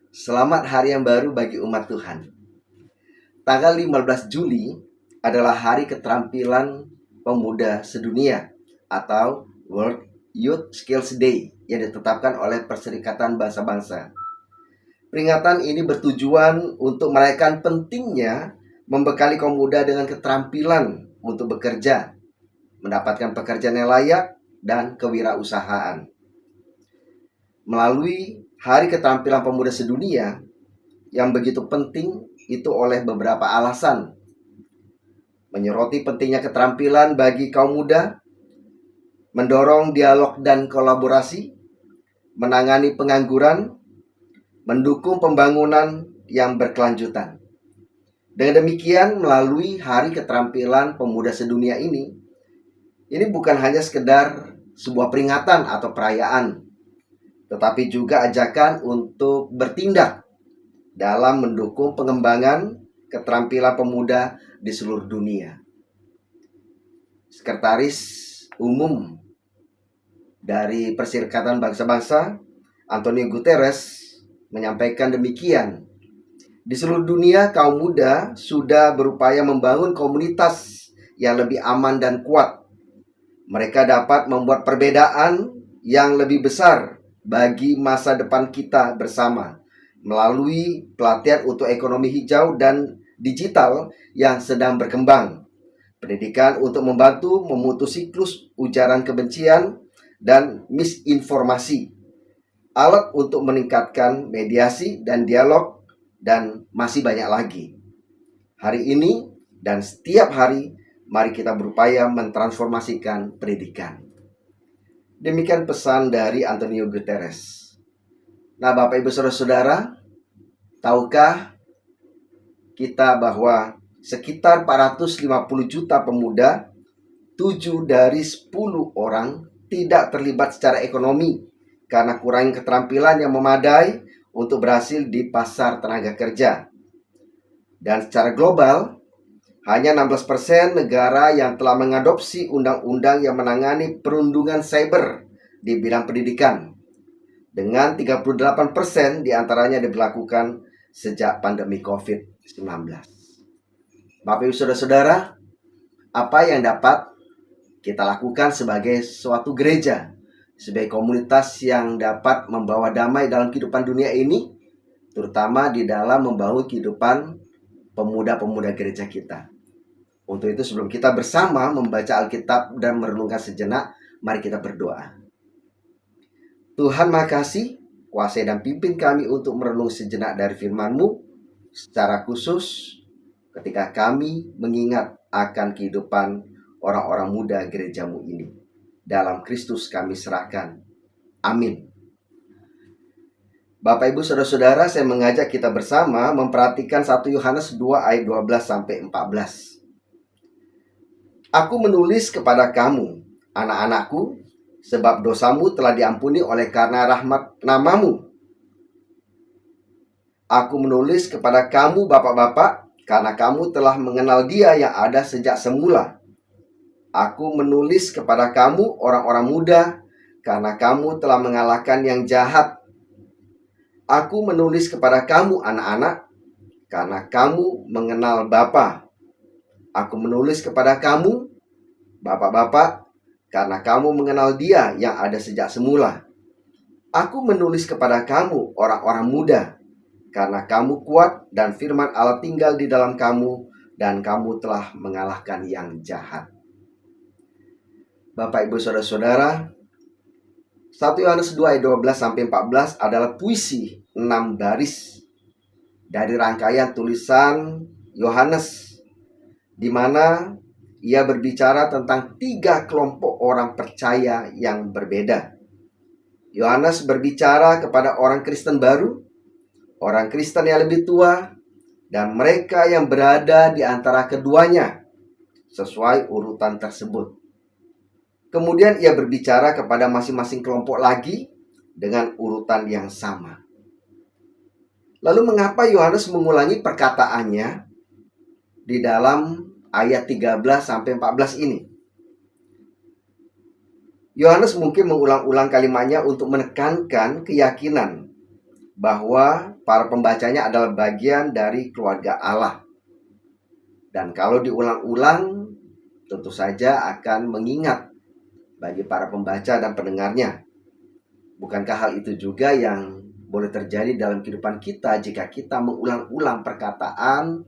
Selamat hari yang baru bagi umat Tuhan. Tanggal 15 Juli adalah hari keterampilan pemuda sedunia atau World Youth Skills Day yang ditetapkan oleh Perserikatan Bangsa-Bangsa. Peringatan ini bertujuan untuk merayakan pentingnya membekali kaum muda dengan keterampilan untuk bekerja, mendapatkan pekerjaan yang layak, dan kewirausahaan. Melalui Hari Keterampilan Pemuda Sedunia yang begitu penting itu oleh beberapa alasan. Menyoroti pentingnya keterampilan bagi kaum muda, mendorong dialog dan kolaborasi, menangani pengangguran, mendukung pembangunan yang berkelanjutan. Dengan demikian, melalui Hari Keterampilan Pemuda Sedunia ini bukan hanya sekedar sebuah peringatan atau perayaan, tetapi juga ajakan untuk bertindak dalam mendukung pengembangan keterampilan pemuda di seluruh dunia. Sekretaris Umum dari Perserikatan Bangsa-Bangsa, Antonio Guterres, menyampaikan demikian. Di seluruh dunia, kaum muda sudah berupaya membangun komunitas yang lebih aman dan kuat. Mereka dapat membuat perbedaan yang lebih besar bagi masa depan kita bersama melalui pelatihan untuk ekonomi hijau dan digital yang sedang berkembang, pendidikan untuk membantu memutus siklus ujaran kebencian dan misinformasi, alat untuk meningkatkan mediasi dan dialog, dan masih banyak lagi. Hari ini dan setiap hari, mari kita berupaya mentransformasikan pendidikan. Demikian pesan dari Antonio Guterres. Nah, Bapak Ibu Saudara-saudara, tahukah kita bahwa sekitar 450 juta pemuda, 7 dari 10 orang tidak terlibat secara ekonomi karena kurangnya keterampilan yang memadai untuk berhasil di pasar tenaga kerja. Dan secara global, hanya 16% negara yang telah mengadopsi undang-undang yang menangani perundungan cyber di bidang pendidikan, dengan 38% diantaranya diberlakukan sejak pandemi COVID-19. Bapak Ibu Saudara-saudara, apa yang dapat kita lakukan sebagai suatu gereja, sebagai komunitas yang dapat membawa damai dalam kehidupan dunia ini, terutama di dalam membangun kehidupan pemuda-pemuda gereja kita? Untuk itu, sebelum kita bersama membaca Alkitab dan merenungkan sejenak, mari kita berdoa. Tuhan, makasih, kuasai dan pimpin kami untuk merenung sejenak dari firman-Mu, secara khusus ketika kami mengingat akan kehidupan orang-orang muda gereja-Mu ini. Dalam Kristus kami serahkan. Amin. Bapak Ibu Saudara-saudara, saya mengajak kita bersama memperhatikan 1 Yohanes 2 ayat 12-14. Aku menulis kepada kamu, anak-anakku, sebab dosamu telah diampuni oleh karena rahmat namamu. Aku menulis kepada kamu, bapak-bapak, karena kamu telah mengenal Dia yang ada sejak semula. Aku menulis kepada kamu, orang-orang muda, karena kamu telah mengalahkan yang jahat. Aku menulis kepada kamu, anak-anak, karena kamu mengenal Bapa. Aku menulis kepada kamu, bapak-bapak, karena kamu mengenal Dia yang ada sejak semula. Aku menulis kepada kamu, orang-orang muda, karena kamu kuat dan firman Allah tinggal di dalam kamu, dan kamu telah mengalahkan yang jahat. Bapak Ibu Saudara-saudara, 1 Yohanes 2 ayat 12-14 adalah puisi 6 baris dari rangkaian tulisan Yohanes, di mana ia berbicara tentang 3 kelompok orang percaya yang berbeda. Yohanes berbicara kepada orang Kristen baru, orang Kristen yang lebih tua, dan mereka yang berada di antara keduanya, sesuai urutan tersebut. Kemudian ia berbicara kepada masing-masing kelompok lagi dengan urutan yang sama. Lalu mengapa Yohanes mengulangi perkataannya di dalam ayat 13-14 ini? Yohanes mungkin mengulang-ulang kalimatnya untuk menekankan keyakinan bahwa para pembacanya adalah bagian dari keluarga Allah. Dan kalau diulang-ulang, tentu saja akan mengingat bagi para pembaca dan pendengarnya. Bukankah hal itu juga yang boleh terjadi dalam kehidupan kita jika kita mengulang-ulang perkataan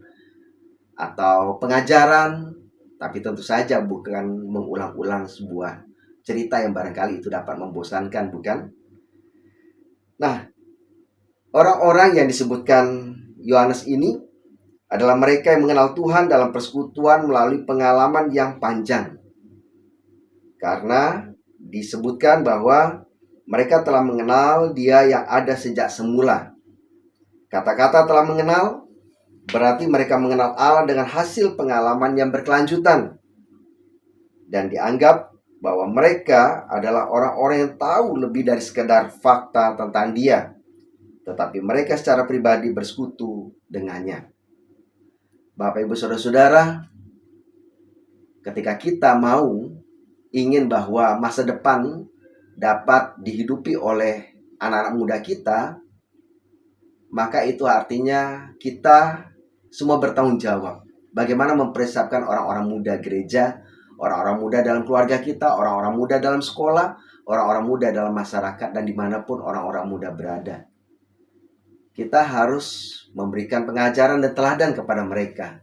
atau pengajaran, tapi tentu saja bukan mengulang-ulang sebuah cerita yang barangkali itu dapat membosankan, bukan? Nah, orang-orang yang disebutkan Yohanes ini adalah mereka yang mengenal Tuhan dalam persekutuan melalui pengalaman yang panjang. Karena disebutkan bahwa mereka telah mengenal Dia yang ada sejak semula. Kata-kata telah mengenal berarti mereka mengenal Allah dengan hasil pengalaman yang berkelanjutan. Dan dianggap bahwa mereka adalah orang-orang yang tahu lebih dari sekedar fakta tentang Dia, tetapi mereka secara pribadi bersekutu dengannya. Bapak, Ibu, Saudara-saudara, ketika kita ingin bahwa masa depan dapat dihidupi oleh anak-anak muda kita, maka itu artinya kita semua bertanggung jawab. Bagaimana mempersiapkan orang-orang muda gereja, orang-orang muda dalam keluarga kita, orang-orang muda dalam sekolah, orang-orang muda dalam masyarakat, dan dimanapun orang-orang muda berada. Kita harus memberikan pengajaran dan teladan kepada mereka.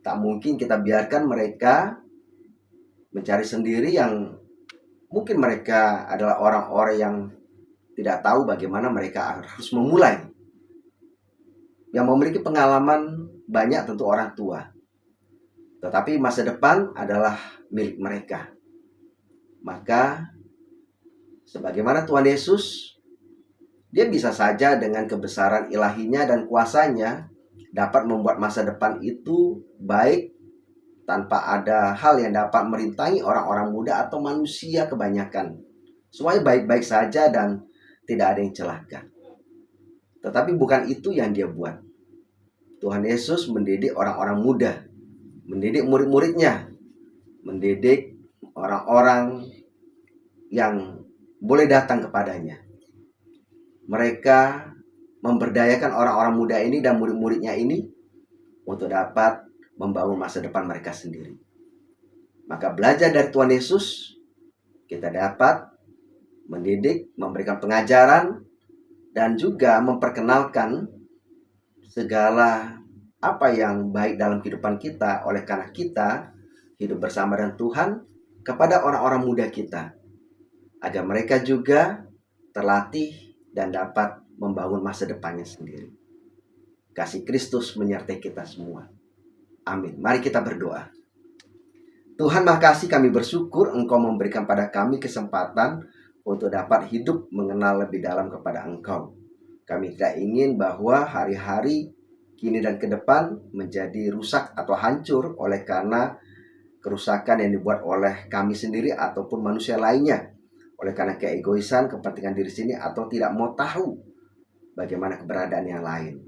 Tak mungkin kita biarkan mereka mencari sendiri, yang mungkin mereka adalah orang-orang yang tidak tahu bagaimana mereka harus memulai. Yang memiliki pengalaman banyak tentu orang tua, tetapi masa depan adalah milik mereka. Maka sebagaimana Tuhan Yesus, Dia bisa saja dengan kebesaran ilahinya dan kuasanya dapat membuat masa depan itu baik tanpa ada hal yang dapat merintangi orang-orang muda atau manusia kebanyakan. Semuanya baik-baik saja dan tidak ada yang celaka. Tetapi bukan itu yang Dia buat. Tuhan Yesus mendidik orang-orang muda, mendidik murid-muridnya, mendidik orang-orang yang boleh datang kepadanya. Mereka memberdayakan orang-orang muda ini dan murid-muridnya ini untuk dapat membangun masa depan mereka sendiri. Maka belajar dari Tuhan Yesus, kita dapat mendidik, memberikan pengajaran, dan juga memperkenalkan segala apa yang baik dalam kehidupan kita oleh karena kita hidup bersama dengan Tuhan kepada orang-orang muda kita, agar mereka juga terlatih dan dapat membangun masa depannya sendiri. Kasih Kristus menyertai kita semua. Amin. Mari kita berdoa. Tuhan, makasih, kami bersyukur Engkau memberikan pada kami kesempatan untuk dapat hidup mengenal lebih dalam kepada Engkau. Kami tidak ingin bahwa hari-hari kini dan ke depan menjadi rusak atau hancur oleh karena kerusakan yang dibuat oleh kami sendiri ataupun manusia lainnya, oleh karena keegoisan, kepentingan diri sini, atau tidak mau tahu bagaimana keberadaan yang lain.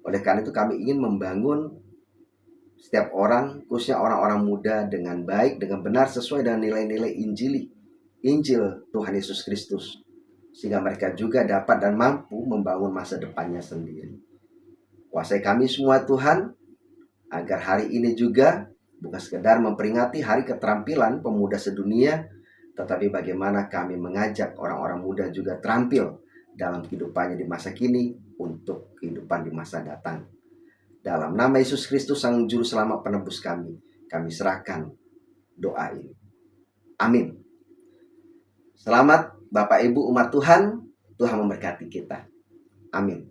Oleh karena itu kami ingin membangun setiap orang, khususnya orang-orang muda, dengan baik, dengan benar, sesuai dengan nilai-nilai Injil Tuhan Yesus Kristus, sehingga mereka juga dapat dan mampu membangun masa depannya sendiri. Kuasai kami semua Tuhan, agar hari ini juga bukan sekedar memperingati hari keterampilan pemuda sedunia, tetapi bagaimana kami mengajak orang-orang muda juga terampil dalam kehidupannya di masa kini untuk kehidupan di masa datang. Dalam nama Yesus Kristus, Sang Juru Selamat Penebus kami serahkan doa ini. Amin. Selamat Bapak Ibu umat Tuhan, Tuhan memberkati kita. Amin.